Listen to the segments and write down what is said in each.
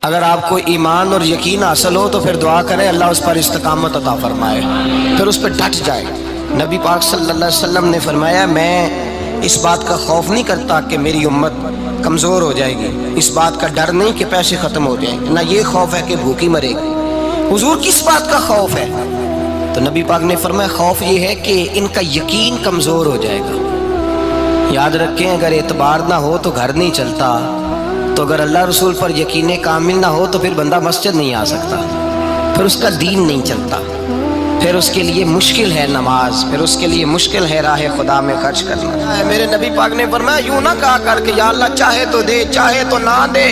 اگر آپ کو ایمان اور یقین حاصل ہو تو پھر دعا کریں اللہ اس پر استقامت عطا فرمائے، پھر اس پہ ڈٹ جائے۔ نبی پاک صلی اللہ علیہ وسلم نے فرمایا میں اس بات کا خوف نہیں کرتا کہ میری امت کمزور ہو جائے گی، اس بات کا ڈر نہیں کہ پیسے ختم ہو جائیں گے، نہ یہ خوف ہے کہ بھوکی مرے گی۔ حضور کس بات کا خوف ہے؟ تو نبی پاک نے فرمایا خوف یہ ہے کہ ان کا یقین کمزور ہو جائے گا۔ یاد رکھیں اگر اعتبار نہ ہو تو گھر نہیں چلتا، تو اگر اللہ رسول پر یقین کامل نہ ہو تو پھر بندہ مسجد نہیں آ سکتا، پھر اس کا دین نہیں چلتا، پھر اس کے لیے مشکل ہے نماز، پھر اس کے لیے مشکل ہے راہ خدا میں خرچ کرنا۔ میرے نبی پاک نے فرمایا یوں نہ کہا کر کہ یا اللہ چاہے تو دے چاہے تو نہ دے،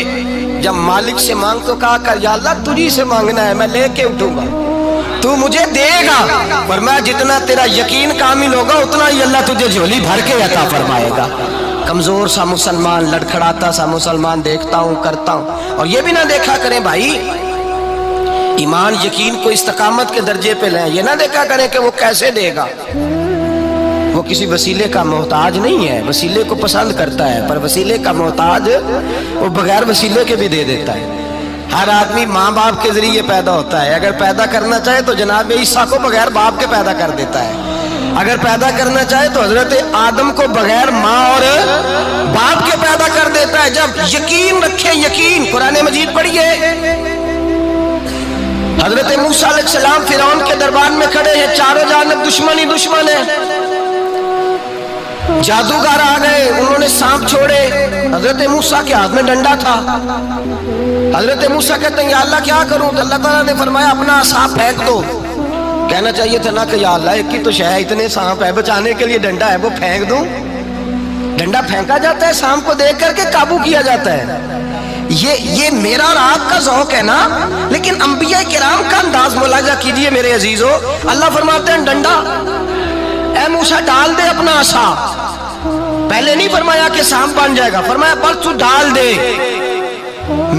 جب مالک سے مانگ تو کہا کر یا اللہ تجھی سے مانگنا ہے، میں لے کے اٹھوں گا، تو مجھے دے گا۔ فرمایا جتنا تیرا یقین کامل ہوگا اتنا ہی اللہ تجھے جھولی بھر کے عطا فرمائے گا۔ کمزور سا مسلمان، لڑکھڑاتا سا مسلمان دیکھتا ہوں کرتا ہوں، اور یہ بھی نہ دیکھا کریں بھائی ایمان یقین کو استقامت کے درجے پہ لیں، یہ نہ دیکھا کریں کہ وہ کیسے دے گا، وہ کسی وسیلے کا محتاج نہیں ہے، وسیلے کو پسند کرتا ہے، پر وسیلے کا محتاج وہ بغیر وسیلے کے بھی دے دیتا ہے۔ ہر آدمی ماں باپ کے ذریعے پیدا ہوتا ہے، اگر پیدا کرنا چاہے تو جناب عیسیٰ کو بغیر باپ کے پیدا کر دیتا ہے، اگر پیدا کرنا چاہے تو حضرت آدم کو بغیر ماں اور باپ کے پیدا کر دیتا ہے۔ جب یقین رکھیں، یقین قرآن مجید پڑھیے، حضرت موسیٰ علیہ السلام فرعون کے دربار میں کھڑے ہیں، چاروں جانب دشمن ہی دشمن ہے، جادوگر آ گئے، انہوں نے سانپ چھوڑے، حضرت موسیٰ کے ہاتھ میں ڈنڈا تھا، حضرت موسیٰ کہتے ہیں یا اللہ کیا کروں؟ تو اللہ تعالیٰ نے فرمایا اپنا سانپ پھینک دو۔ کہنا چاہیے تھا نا کہ یا اللہ ایک ہی تو شے ہے، اتنے سانپ ہے، بچانے کے لیے ڈنڈا ہے وہ پھینک دوں؟ ڈنڈا پھینکا جاتا ہے، سانپ کو دیکھ کر کے قابو کیا جاتا ہے۔ یہ میرا اور آپ کا ذوق ہے نا، لیکن انبیاء کرام کا انداز ملاحظہ کیجئے میرے عزیزو۔ اللہ فرماتے ہیں ڈنڈا، اے موسیٰ ڈال دے اپنا عصا، پہلے نہیں فرمایا کہ سانپ بن جائے گا، فرمایا بس تو ڈال دے۔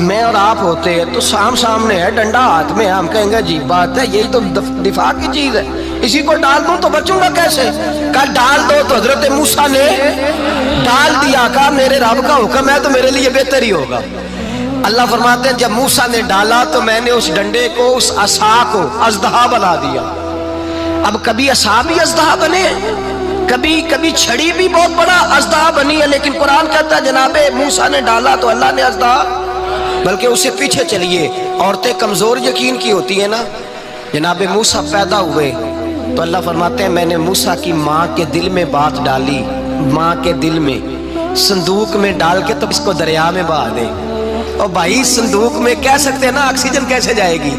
میں اور آپ ہوتے ہیں تو سام سامنے ہے، ڈنڈا ہاتھ میں، ہم کہیں گے عجیب بات ہے، یہی تو دفاع کی چیز ہے، اسی کو ڈال دوں تو بچوں گا کیسے؟ کہا ڈال دو، تو حضرت موسیٰ نے ڈال دیا، کہا میرے رب کا حکم ہے تو میرے لیے بہتر ہی ہوگا۔ اللہ فرماتے ہیں جب موسیٰ نے ڈالا تو میں نے اس ڈنڈے کو، اس عصا کو اژدہا بنا دیا۔ اب کبھی عصا بھی اژدہا بنے، کبھی چھڑی بھی بہت بڑا اژدہا بنی ہے، لیکن قرآن کہتا ہے جناب موسیٰ نے ڈالا تو اللہ نے اژدہا، بلکہ اسے پیچھے چلیے، عورتیں کمزور یقین کی ہوتی ہیں نا، جناب موسیٰ پیدا ہوئے تو اللہ فرماتے ہیں میں نے موسیٰ کی ماں کے دل میں بات ڈالی، ماں کے دل میں، صندوق میں ڈال کے تو اس کو دریا میں بہا دے۔ اور بھائی صندوق میں کہہ سکتے ہیں نا آکسیجن کیسے جائے گی،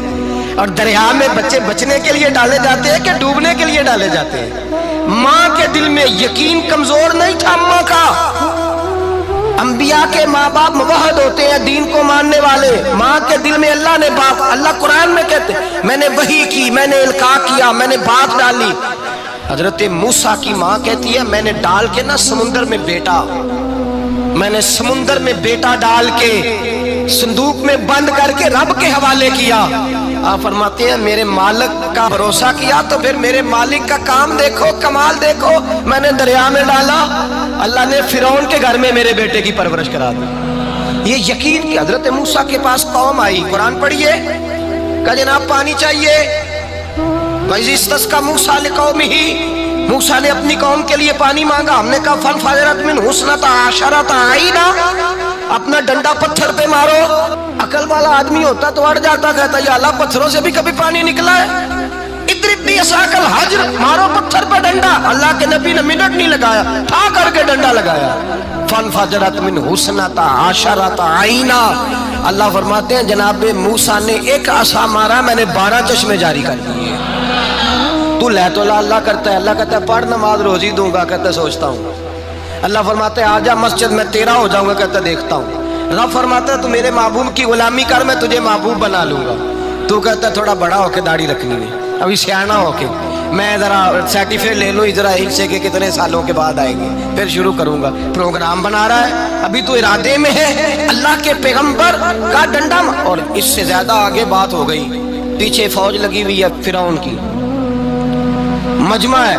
اور دریا میں بچے بچنے کے لیے ڈالے جاتے ہیں کہ ڈوبنے کے لیے ڈالے جاتے ہیں؟ ماں کے دل میں یقین کمزور نہیں تھا ماں کا۔ انبیاء کے ماں باپ موحد ہوتے ہیں، دین کو ماننے والے، ماں کے دل میں اللہ نے بات، اللہ قرآن میں کہتے ہیں میں نے وحی کی، میں نے القاء کیا، میں نے بات ڈالی۔ حضرت موسیٰ کی ماں کہتی ہے میں نے ڈال کے نا سمندر میں بیٹا، میں نے سمندر میں بیٹا ڈال کے صندوق میں بند کر کے رب کے حوالے کیا۔ آپ فرماتے ہیں میرے مالک کا بھروسہ کیا تو پھر میرے مالک کا کام دیکھو، کمال دیکھو، میں نے دریا میں ڈالا، اللہ نے فرعون کے گھر میں میرے بیٹے کی پرورش کرا دی۔ یہ یقین کہ حضرت موسیٰ کے پاس قوم آئی، قرآن پڑھیے، کہ جناب پانی چاہیے، وَإِذِ اسْتَسْقَىٰ مُوسَىٰ لِقَوْمِهِ، موسیٰ نے اپنی قوم کے لیے پانی مانگا، ہم نے کہا فَانْفَجَرَتْ مِنْهُ اثْنَتَا عَشَرَةَ عَيْنًا، اپنا ڈنڈا پتھر پہ مارو۔ عقل والا آدمی ہوتا تو اڑ جاتا، کہتا یا اللہ پتھروں سے بھی کبھی پانی نکلا ہے؟ اضرب بعصاک الحجر، مارو پتھر پہ ڈنڈا۔ اللہ کے نبی نے منٹ نہیں لگایا، ٹھا کر کے ڈنڈا لگایا، فَانْفَجَرَتْ مِنْهُ اثْنَتَا عَشَرَةَ عَيْنًا۔ اللہ فرماتے ہیں جناب موسیٰ نے ایک عصا مارا، میں نے 12 چشمے جاری کر دیے۔ تو لے تو اللہ کرتا ہے، اللہ کہتا ہے پڑھ نماز روزی دوں گا، کہتا ہے سوچتا ہوں۔ اللہ فرماتا ہے آجا مسجد میں تیرا ہو جاؤں گا، کہتا ہے دیکھتا ہوں۔ رب فرماتا ہے تو میرے محبوب کی غلامی کر، میں تجھے محبوب بنا لوں گا۔ تو کہتا ہے تھوڑا بڑا ہو کے داڑھی رکھنی ہے، ابھی سیانا ہو کے، میں ذرا سرٹیفکیٹ لے لوں اسرائیل سے کہ کتنے سالوں کے بعد آئیں گے، پھر شروع کروں گا۔ پروگرام بنا رہا ہے، ابھی تو ارادے میں ہے اللہ کے پیغمبر کا ڈنڈا، اور اس سے زیادہ آگے بات ہو گئی، پیچھے فوج لگی ہوئی ہے فرعون کی، مجمع ہے،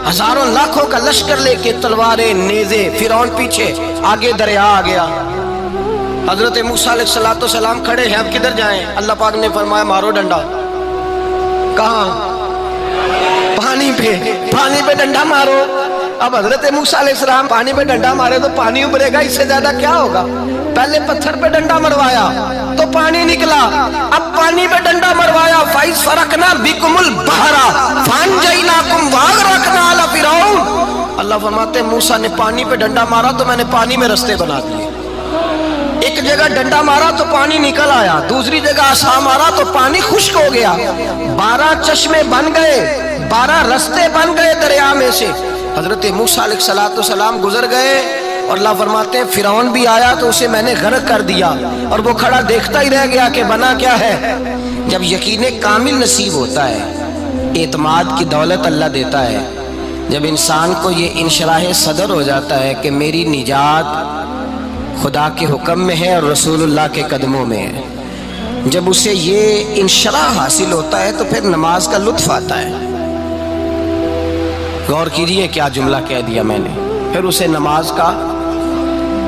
ہزاروں لاکھوں کا لشکر لے کے، تلواریں نیزے، فرعون پیچھے، آگے دریا آ گیا۔ حضرت موسیٰ علیہ السلام کھڑے ہیں، اب کدھر جائیں؟ اللہ پاک نے فرمایا مارو ڈنڈا۔ کہاں؟ پانی پہ ڈنڈا مارو۔ اب حضرت موسیٰ علیہ السلام پانی پہ ڈنڈا مارے تو پانی ابھرے گا، اس سے زیادہ کیا ہوگا؟ پہلے پتھر پہ ڈنڈا مروایا تو پانی نکلا، اب پانی پہ ڈنڈا مروایا، فَإِذْ فَرَقْنَا بِكُمُ الْبَحْرَ فَأَنْجَيْنَاكُمْ وَأَغْرَقْنَا آلَ فِرْعَوْنَ۔ اللہ فرماتے ہیں موسیٰ نے پانی پہ ڈنڈا مارا تو میں نے پانی میں رستے بنا دیے۔ ایک جگہ ڈنڈا مارا تو پانی نکل آیا، دوسری جگہ عصا مارا تو پانی خشک ہو گیا، 12 چشمے بن گئے، 12 رستے بن گئے دریا میں سے۔ حضرت موسیٰ علیہ السلام گزر گئے اور اللہ فرماتے ہیں فرعون بھی آیا تو اسے میں نے غرق کر دیا، اور وہ کھڑا دیکھتا ہی رہ گیا کہ بنا کیا ہے۔ جب یقین کامل نصیب ہوتا ہے، اعتماد کی دولت اللہ دیتا ہے، جب انسان کو یہ انشراح صدر ہو جاتا ہے کہ میری نجات خدا کے حکم میں ہے اور رسول اللہ کے قدموں میں ہے، جب اسے یہ انشراح حاصل ہوتا ہے تو پھر نماز کا لطف آتا ہے۔ غور کیجئے کیا جملہ کہہ دیا میں نے، پھر اسے نماز کا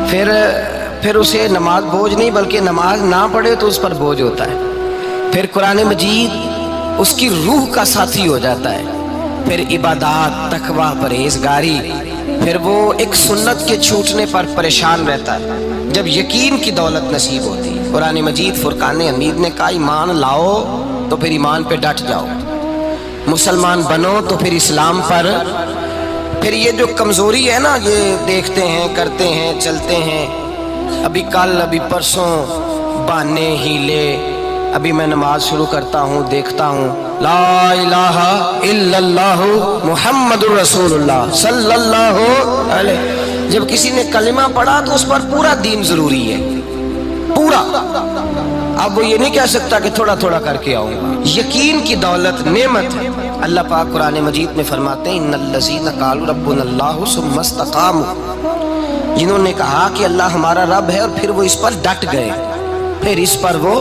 پھر اسے نماز بوجھ نہیں بلکہ نماز نہ پڑھے تو اس پر بوجھ ہوتا ہے، پھر قرآن مجید اس کی روح کا ساتھی ہو جاتا ہے، پھر عبادات، تقوی، پرہیزگاری، پھر وہ ایک سنت کے چھوٹنے پر پریشان رہتا ہے جب یقین کی دولت نصیب ہوتی ہے۔ قرآن مجید فرقان حمید نے کہا ایمان لاؤ تو پھر ایمان پہ ڈٹ جاؤ، مسلمان بنو تو پھر اسلام پر۔ پھر یہ جو کمزوری ہے نا، یہ دیکھتے ہیں، کرتے ہیں، چلتے ہیں، ابھی کل ابھی پرسوں بہانے ہی لے، ابھی میں نماز شروع کرتا ہوں، دیکھتا ہوں لا الہ الا اللہ محمد الرسول اللہ صلی اللہ علیہ، جب کسی نے کلمہ پڑھا تو اس پر پورا دین ضروری ہے، پورا۔ اب وہ یہ نہیں کہہ سکتا کہ تھوڑا تھوڑا کر کے آؤں گا۔ یقین کی دولت نعمت ہے۔ اللہ پاک قرآن مجید میں فرماتے ہیں ان الذین قالوا ربنا اللہ ثم استقاموا، جنہوں نے کہا کہ اللہ ہمارا رب ہے اور پھر وہ اس پر ڈٹ گئے، پھر اس پر وہ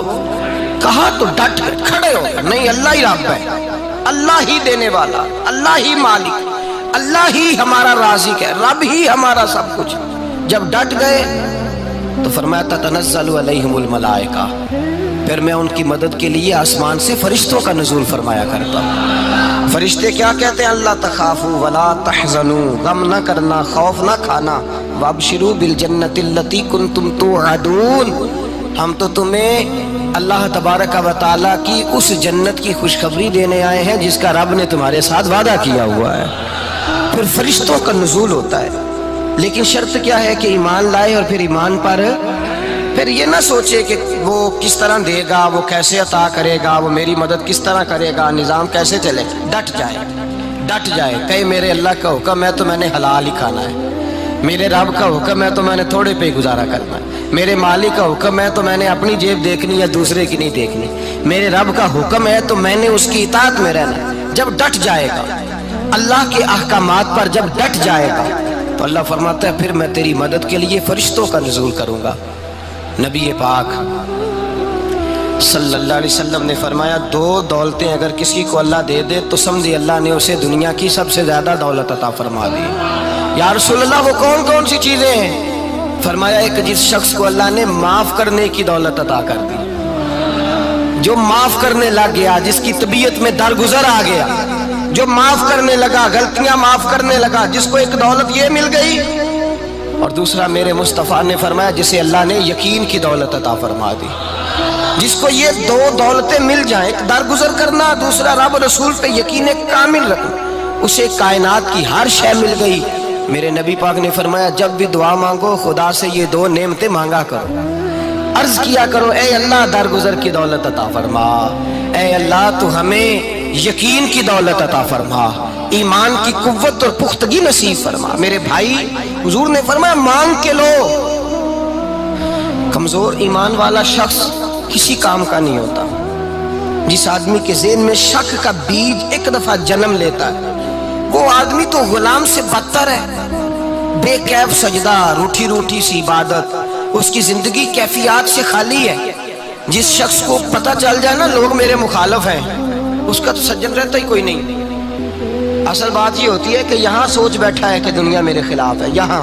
کہا تو ڈٹ گئے، کھڑے ہو گئے، نہیں اللہ ہی رب ہے، اللہ ہی دینے والا، اللہ ہی مالک، اللہ ہی ہمارا رازق ہے، رب ہی ہمارا سب کچھ۔ جب ڈٹ گئے تو فرمایا تتنزل علیہم الملائکہ، پھر میں ان کی مدد کے لیے آسمان سے فرشتوں کا نزول فرمایا کرتا ہوں۔ فرشتے کیا کہتے ہیں؟ اللہ تخافوا ولا تحزنوا، غم نہ کرنا، خوف نہ کھانا، وابشروا بالجنۃ التی کنتم توعدون، ہم تو تمہیں اللہ تبارک و تعالیٰ کی اس جنت کی خوشخبری دینے آئے ہیں جس کا رب نے تمہارے ساتھ وعدہ کیا ہوا ہے۔ پھر فرشتوں کا نزول ہوتا ہے، لیکن شرط کیا ہے کہ ایمان لائے، اور پھر ایمان پر پھر یہ نہ سوچے کہ وہ کس طرح دے گا، وہ کیسے عطا کرے گا، وہ میری مدد کس طرح کرے گا، نظام کیسے چلے، ڈٹ جائے، کہے میرے اللہ کا حکم ہے تو میں نے حلال ہی کھانا ہے، میرے رب کا حکم ہے تو میں نے تھوڑے پہ گزارا کرنا ہے، میرے مالک کا حکم ہے تو میں نے اپنی جیب دیکھنی یا دوسرے کی نہیں دیکھنی، میرے رب کا حکم ہے تو میں نے اس کی اطاعت میں رہنا۔ جب ڈٹ جائے گا اللہ کے احکامات پر، جب ڈٹ جائے گا تو اللہ فرماتا ہے پھر میں تیری مدد کے لیے فرشتوں کا نزول کروں گا۔ نبی پاک صلی اللہ علیہ وسلم نے فرمایا 2 دولتیں اگر کسی کو اللہ دے دے تو سمجھے اللہ نے اسے دنیا کی سب سے زیادہ دولت عطا فرما دی۔ یا رسول اللہ وہ کون کون سی چیزیں ہیں؟ فرمایا ایک جس شخص کو اللہ نے معاف کرنے کی دولت عطا کر دی، جو معاف کرنے لگ گیا، جس کی طبیعت میں درگزر آ گیا، جو معاف کرنے لگا، غلطیاں معاف کرنے لگا، جس کو ایک دولت یہ مل گئی، اور دوسرا میرے مصطفیٰ نے فرمایا جسے اللہ نے یقین کی دولت عطا فرما دی۔ جس کو یہ 2 دولتیں مل جائیں، ایک درگزر کرنا، دوسرا رب رسول پہ یقین کامل رکھنا، اسے کائنات کی ہر شے مل گئی۔ میرے نبی پاک نے فرمایا جب بھی دعا مانگو خدا سے یہ 2 نعمتیں مانگا کرو، عرض کیا کرو اے اللہ درگزر کی دولت عطا فرما، اے اللہ تو ہمیں یقین کی دولت عطا فرما، ایمان کی قوت اور پختگی نصیب فرما۔ میرے بھائی حضور نے فرمایا مانگ کے لو۔ کمزور ایمان والا شخص کسی کام کا نہیں ہوتا۔ جس آدمی کے ذہن میں شک کا بیج ایک دفعہ جنم لیتا ہے وہ آدمی تو غلام سے بدتر ہے، بے کیف سجدہ، روٹھی روٹھی سی عبادت، اس کی زندگی کیفیات سے خالی ہے۔ جس شخص کو پتہ چل جائے نا لوگ میرے مخالف ہیں، اس کا تو سجن رہتا ہی کوئی نہیں۔ اصل بات یہ ہوتی ہے کہ یہاں سوچ بیٹھا ہے کہ دنیا میرے خلاف ہے، یہاں